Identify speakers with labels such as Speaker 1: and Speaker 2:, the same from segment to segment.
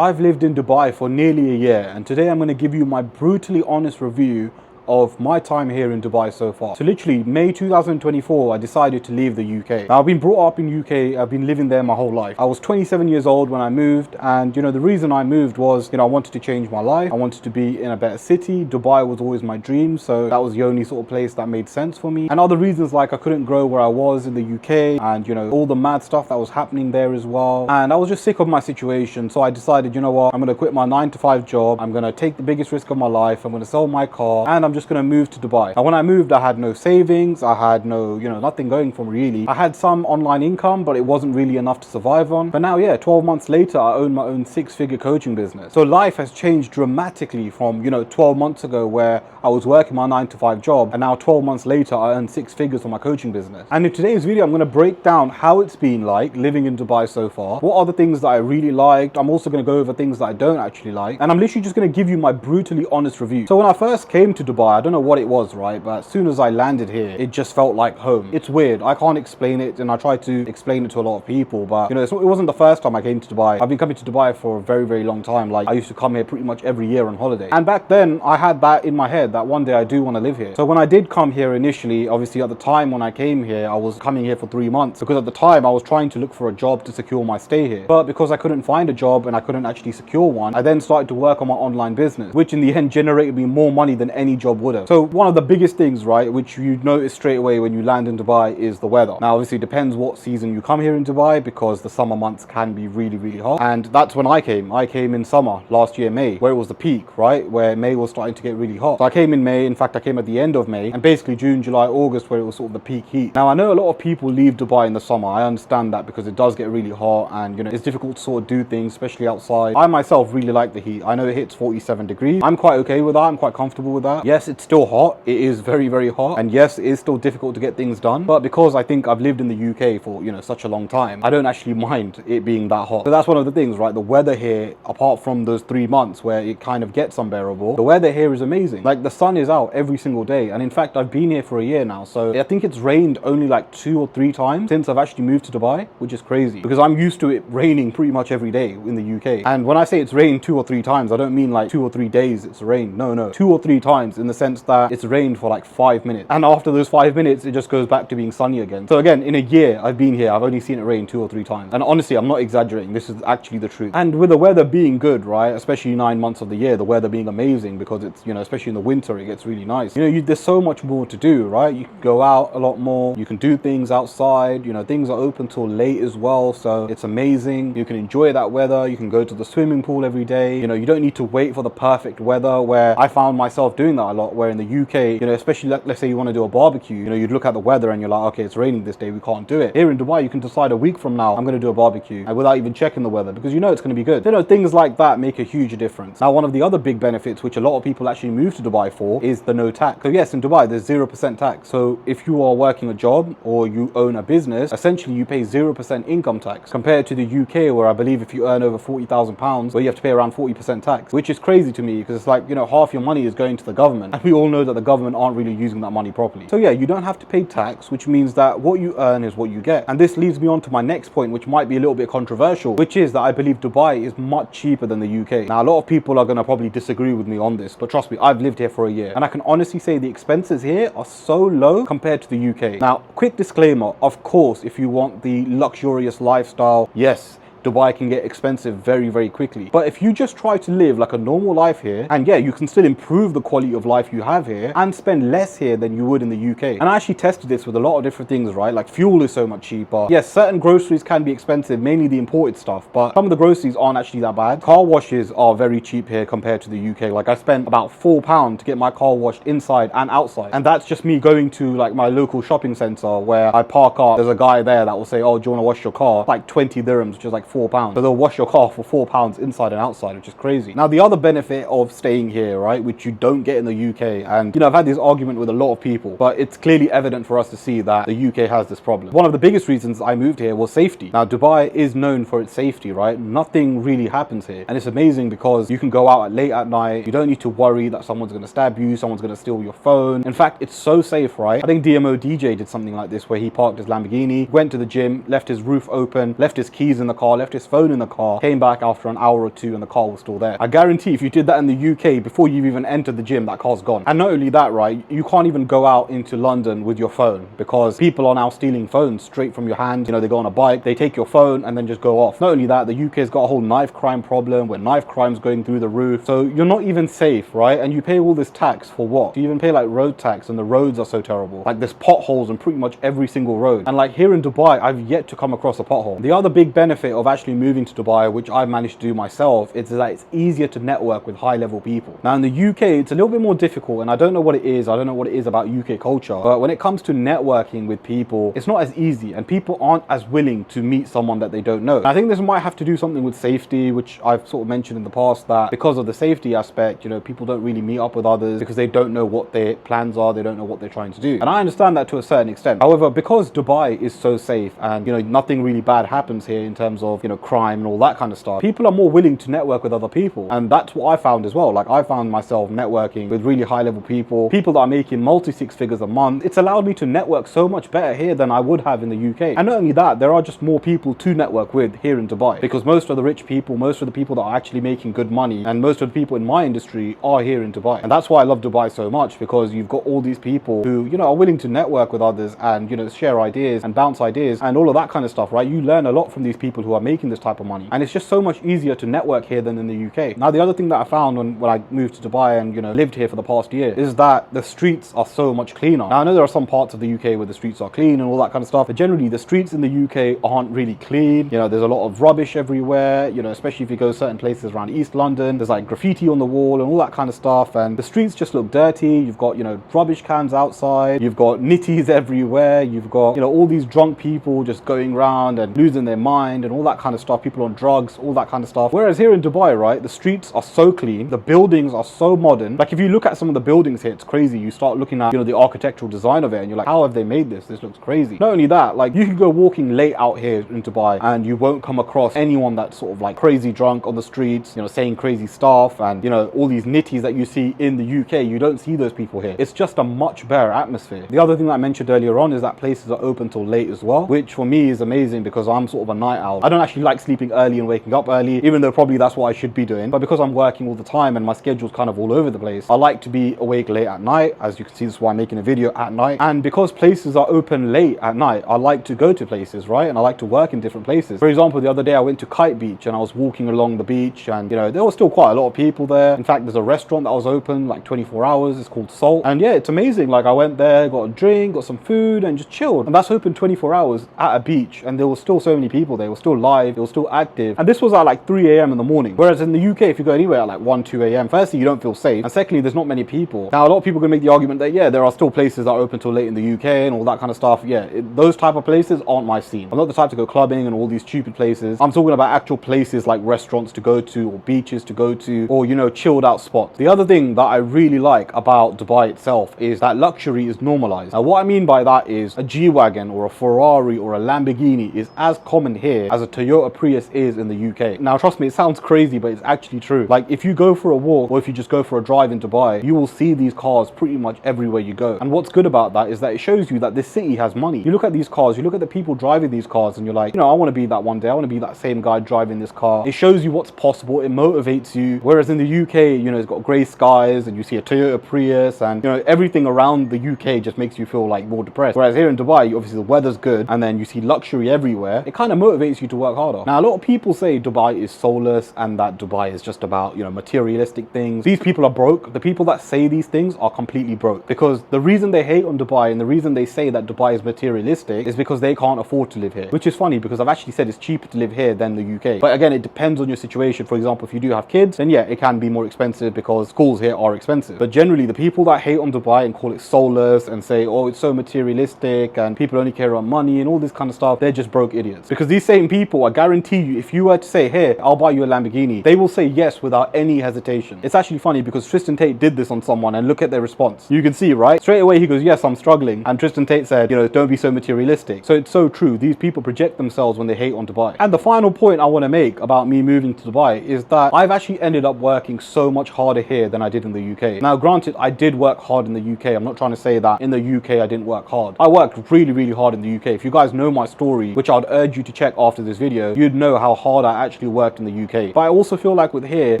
Speaker 1: I've lived in Dubai for nearly a year, and today I'm going to give you my brutally honest review of my time here in Dubai so far. So literally May 2024, I decided to leave the UK. Now I've been brought up in UK, I've been living there my whole life. I was 27 years old when I moved, and the reason I moved was, I wanted to change my life. I wanted to be in a better city. Dubai was always my dream, so that was the only sort of place that made sense for me. And other reasons like I couldn't grow where I was in the UK, and all the mad stuff that was happening there as well. And I was just sick of my situation, so I decided, you know what, I'm gonna quit my 9-to-5 job. I'm gonna take the biggest risk of my life. I'm gonna sell my car, and I'm just gonna move to Dubai. Now when I moved, I had no savings, I had no, nothing going for me really. I had some online income, but it wasn't really enough to survive on. But now, yeah, 12 months later, I own my own 6-figure coaching business. So life has changed dramatically from, 12 months ago where I was working my 9-to-5 job, and now 12 months later, I earn 6 figures on my coaching business. And in today's video, I'm gonna break down how it's been like living in Dubai so far, what are the things that I really liked. I'm also gonna go over things that I don't actually like, and I'm literally just gonna give you my brutally honest review. So when I first came to Dubai, I don't know what it was, right? But as soon as I landed here, it just felt like home. It's weird. I can't explain it, and I try to explain it to a lot of people, but it wasn't the first time I came to Dubai. I've been coming to Dubai for a very, very long time. Like I used to come here pretty much every year on holiday. And back then I had that in my head that one day I do want to live here. So when I did come here initially, obviously at the time when I came here, I was coming here for 3 months because at the time I was trying to look for a job to secure my stay here. But because I couldn't find a job and I couldn't actually secure one, I then started to work on my online business, which in the end generated me more money than any job would have. So one of the biggest things, right, which you notice straight away when you land in Dubai is the weather. Now obviously it depends what season you come here in Dubai, because the summer months can be really, really hot. And that's when I came. I came in summer last year, May, where it was the peak, right, where May was starting to get really hot. So I came in May. In fact, I came at the end of May, and basically June, July, August, where it was sort of the peak heat. Now I know a lot of people leave Dubai in the summer. I understand that because it does get really hot, and it's difficult to sort of do things, especially outside. I myself really like the heat. I know it hits 47 degrees. I'm quite okay with that. I'm quite comfortable with that. Yes, it's still hot. It is very, very hot, and yes, it is still difficult to get things done. But because I think I've lived in the UK for such a long time, I don't actually mind it being that hot. So that's one of the things, right? The weather here, apart from those 3 months where it kind of gets unbearable, the weather here is amazing. Like the sun is out every single day, and in fact I've been here for a year now, so I think it's rained only like 2 or 3 times since I've actually moved to Dubai, which is crazy because I'm used to it raining pretty much every day in the UK. And when I say it's rained 2 or 3 times, I don't mean like 2 or 3 days it's rained. No, 2 or 3 times in the sense that it's rained for like 5 minutes, and after those 5 minutes it just goes back to being sunny again. So again, in a year I've been here, I've only seen it rain 2 or 3 times, and honestly I'm not exaggerating, this is actually the truth. And with the weather being good, right, especially 9 months of the year, the weather being amazing, because it's especially in the winter it gets really nice. There's so much more to do, right? You can go out a lot more, you can do things outside, things are open till late as well, so it's amazing. You can enjoy that weather, you can go to the swimming pool every day. You don't need to wait for the perfect weather, where I found myself doing that a lot, where in the UK, especially let's say you want to do a barbecue, you'd look at the weather and you're like, okay, it's raining this day, we can't do it. Here in Dubai, you can decide a week from now, I'm going to do a barbecue, and without even checking the weather, because it's going to be good. Things like that make a huge difference. Now, one of the other big benefits, which a lot of people actually move to Dubai for, is the no tax. So yes, in Dubai, there's 0% tax. So if you are working a job or you own a business, essentially you pay 0% income tax, compared to the UK, where I believe if you earn over £40,000, where you have to pay around 40% tax, which is crazy to me, because it's like, half your money is going to the government, and we all know that the government aren't really using that money properly. So yeah, you don't have to pay tax, which means that what you earn is what you get. And this leads me on to my next point, which might be a little bit controversial, which is that I believe Dubai is much cheaper than the UK. Now, a lot of people are going to probably disagree with me on this, but trust me, I've lived here for a year, and I can honestly say the expenses here are so low compared to the UK. Now, quick disclaimer, of course, if you want the luxurious lifestyle, yes, Dubai can get expensive very, very quickly. But if you just try to live like a normal life here, and yeah, you can still improve the quality of life you have here and spend less here than you would in the UK. And I actually tested this with a lot of different things, right? Like fuel is so much cheaper. Yes, certain groceries can be expensive, mainly the imported stuff, but some of the groceries aren't actually that bad. Car washes are very cheap here compared to the UK. Like I spent about £4 to get my car washed inside and outside. And that's just me going to like my local shopping center where I park up. There's a guy there that will say, oh, do you want to wash your car? Like 20 dirhams, which is like £4. So they'll wash your car for £4 inside and outside, which is crazy. Now, the other benefit of staying here, right, which you don't get in the UK, and I've had this argument with a lot of people, but it's clearly evident for us to see that the UK has this problem. One of the biggest reasons I moved here was safety. Now, Dubai is known for its safety, right? Nothing really happens here, and it's amazing because you can go out late at night. You don't need to worry that someone's going to stab you, someone's going to steal your phone. In fact, it's so safe, right? I think DMO DJ did something like this, where he parked his Lamborghini, went to the gym, left his roof open, left his keys in the car, left his phone in the car, came back after an hour or two and the car was still there. I guarantee if you did that in the UK before you've even entered the gym, that car's gone. And not only that, right, you can't even go out into London with your phone because people are now stealing phones straight from your hand. You know, they go on a bike, they take your phone and then just go off. Not only that, the UK's got a whole knife crime problem where knife crime's going through the roof. So you're not even safe, right? And you pay all this tax for what? You even pay like road tax, and the roads are so terrible. Like there's potholes on pretty much every single road. And like here in Dubai, I've yet to come across a pothole. The other big benefit of actually moving to Dubai, which I've managed to do myself, is that it's easier to network with high level people. Now in the UK, it's a little bit more difficult, and I don't know what it is. I don't know what it is about UK culture, but when it comes to networking with people, it's not as easy, and people aren't as willing to meet someone that they don't know. And I think this might have to do something with safety, which I've sort of mentioned in the past, that because of the safety aspect, you know, people don't really meet up with others because they don't know what their plans are, they don't know what they're trying to do. And I understand that to a certain extent. However, because Dubai is so safe and, you know, nothing really bad happens here in terms of, you know, crime and all that kind of stuff, people are more willing to network with other people. And that's what I found as well. Like I found myself networking with really high level people that are making multi six figures a month. It's allowed me to network so much better here than I would have in the UK. And not only that, there are just more people to network with here in Dubai because most of the rich people, most of the people that are actually making good money, and most of the people in my industry are here in Dubai. And that's why I love Dubai so much, because you've got all these people who, you know, are willing to network with others and, you know, share ideas and bounce ideas and all of that kind of stuff, right? You learn a lot from these people who are making this type of money. And it's just so much easier to network here than in the UK. Now, the other thing that I found when I moved to Dubai and, you know, lived here for the past year is that the streets are so much cleaner. Now, I know there are some parts of the UK where the streets are clean and all that kind of stuff, but generally the streets in the UK aren't really clean. You know, there's a lot of rubbish everywhere, you know, especially if you go certain places around East London. There's like graffiti on the wall and all that kind of stuff, and the streets just look dirty. You've got, you know, rubbish cans outside, you've got nitties everywhere, you've got, you know, all these drunk people just going around and losing their mind and all that kind of stuff, people on drugs, all that kind of stuff. Whereas here in Dubai, right, the streets are so clean, the buildings are so modern. Like if you look at some of the buildings here, it's crazy. You start looking at, you know, the architectural design of it and you're like, how have they made this? This looks crazy. Not only that, like you can go walking late out here in Dubai and you won't come across anyone that's sort of like crazy drunk on the streets, you know, saying crazy stuff, and, you know, all these nitties that you see in the UK, you don't see those people here. It's just a much better atmosphere. The other thing that I mentioned earlier on is that places are open till late as well, which for me is amazing because I'm sort of a night owl. I don't actually like sleeping early and waking up early, even though probably that's what I should be doing. But because I'm working all the time and my schedule's kind of all over the place, I like to be awake late at night. As you can see, this is why I'm making a video at night. And because places are open late at night, I like to go to places, right? And I like to work in different places. For example, the other day I went to Kite Beach and I was walking along the beach and, you know, there was still quite a lot of people there. In fact, there's a restaurant that was open like 24 hours. It's called Salt. And yeah, it's amazing. Like I went there, got a drink, got some food and just chilled. And that's open 24 hours at a beach. And there was still so many people there. It was still live. It was still active. And this was at like 3 a.m. in the morning. Whereas in the UK, if you go anywhere at like 1, 2 a.m., firstly, you don't feel safe. And secondly, there's not many people. Now, a lot of people are going to make the argument that, yeah, there are still places that are open till late in the UK and all that kind of stuff. Yeah, those type of places aren't my scene. I'm not the type to go clubbing and all these stupid places. I'm talking about actual places like restaurants to go to or beaches to go to, or, you know, chilled out spots. The other thing that I really like about Dubai itself is that luxury is normalized. Now, what I mean by that is a G-Wagon or a Ferrari or a Lamborghini is as common here as a Toyota Prius is in the UK. Now, trust me, it sounds crazy, but it's actually true. Like if you go for a walk or if you just go for a drive in Dubai, you will see these cars pretty much everywhere you go. And what's good about that is that it shows you that this city has money. You look at these cars, you look at the people driving these cars and you're like, you know, I want to be that one day. I want to be that same guy driving this car. It shows you what's possible. It motivates you. Whereas in the UK, you know, it's got grey skies and you see a Toyota Prius and, you know, everything around the UK just makes you feel like more depressed. Whereas here in Dubai, obviously the weather's good and then you see luxury everywhere. It kind of motivates you to work harder. Now, a lot of people say Dubai is soulless and that Dubai is just about, you know, materialistic things. These people are broke. The people that say these things are completely broke, because the reason they hate on Dubai and the reason they say that Dubai is materialistic is because they can't afford to live here, which is funny because I've actually said it's cheaper to live here than the UK. But again, it depends on your situation. For example, if you do have kids, then yeah, it can be more expensive because schools here are expensive. But generally, the people that hate on Dubai and call it soulless and say, oh, it's so materialistic and people only care about money and all this kind of stuff, they're just broke idiots. Because these same people, I guarantee you, if you were to say, here, I'll buy you a Lamborghini, they will say yes without any hesitation. It's actually funny because Tristan Tate did this on someone and look at their response. You can see, right? Straight away, he goes, yes, I'm struggling. And Tristan Tate said, you know, don't be so materialistic. So it's so true. These people project themselves when they hate on Dubai. And the final point I want to make about me moving to Dubai is that I've actually ended up working so much harder here than I did in the UK. Now, granted, I did work hard in the UK. I'm not trying to say that in the UK I didn't work hard. I worked really, really hard in the UK. If you guys know my story, which I'd urge you to check after this video, video, you'd know how hard I actually worked in the UK. But I also feel like with here,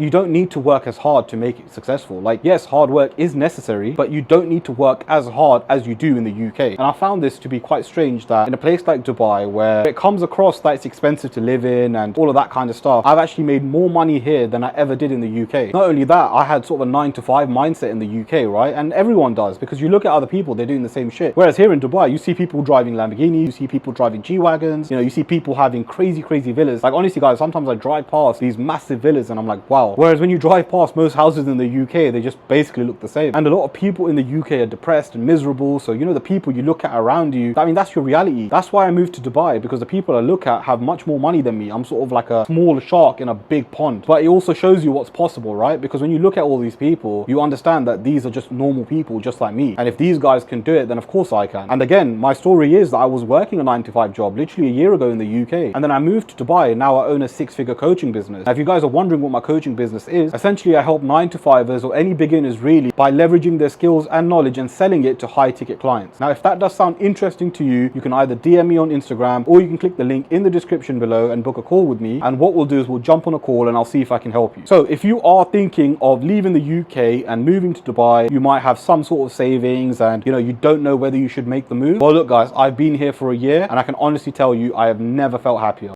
Speaker 1: you don't need to work as hard to make it successful. Like, yes, hard work is necessary, but you don't need to work as hard as you do in the UK. And I found this to be quite strange that in a place like Dubai, where it comes across that it's expensive to live in and all of that kind of stuff, I've actually made more money here than I ever did in the UK. Not only that, I had sort of a 9-to-5 mindset in the UK, right? And everyone does, because you look at other people, they're doing the same shit. Whereas here in Dubai, you see people driving Lamborghinis, you see people driving G-Wagons, you know, you see people having crazy villas. Like, honestly guys, sometimes I drive past these massive villas and I'm like, wow. Whereas when you drive past most houses in the UK, they just basically look the same. And a lot of people in the UK are depressed and miserable. So, you know, the people you look at around you, I mean, that's your reality. That's why I moved to Dubai, because the people I look at have much more money than me. I'm sort of like a small shark in a big pond. But it also shows you what's possible, right? Because when you look at all these people, you understand that these are just normal people just like me. And if these guys can do it, then of course I can. And again, my story is that I was working a 9-to-5 job literally a year ago in the UK. And then I moved to Dubai, and now I own a 6-figure coaching business. Now, if you guys are wondering what my coaching business is, essentially I help 9-to-5ers or any beginners really by leveraging their skills and knowledge and selling it to high ticket clients. Now, if that does sound interesting to you, you can either DM me on Instagram, or you can click the link in the description below and book a call with me. And what we'll do is we'll jump on a call and I'll see if I can help you. So if you are thinking of leaving the UK and moving to Dubai, you might have some sort of savings and, you know, you don't know whether you should make the move. Well, look guys, I've been here for a year and I can honestly tell you I have never felt happier.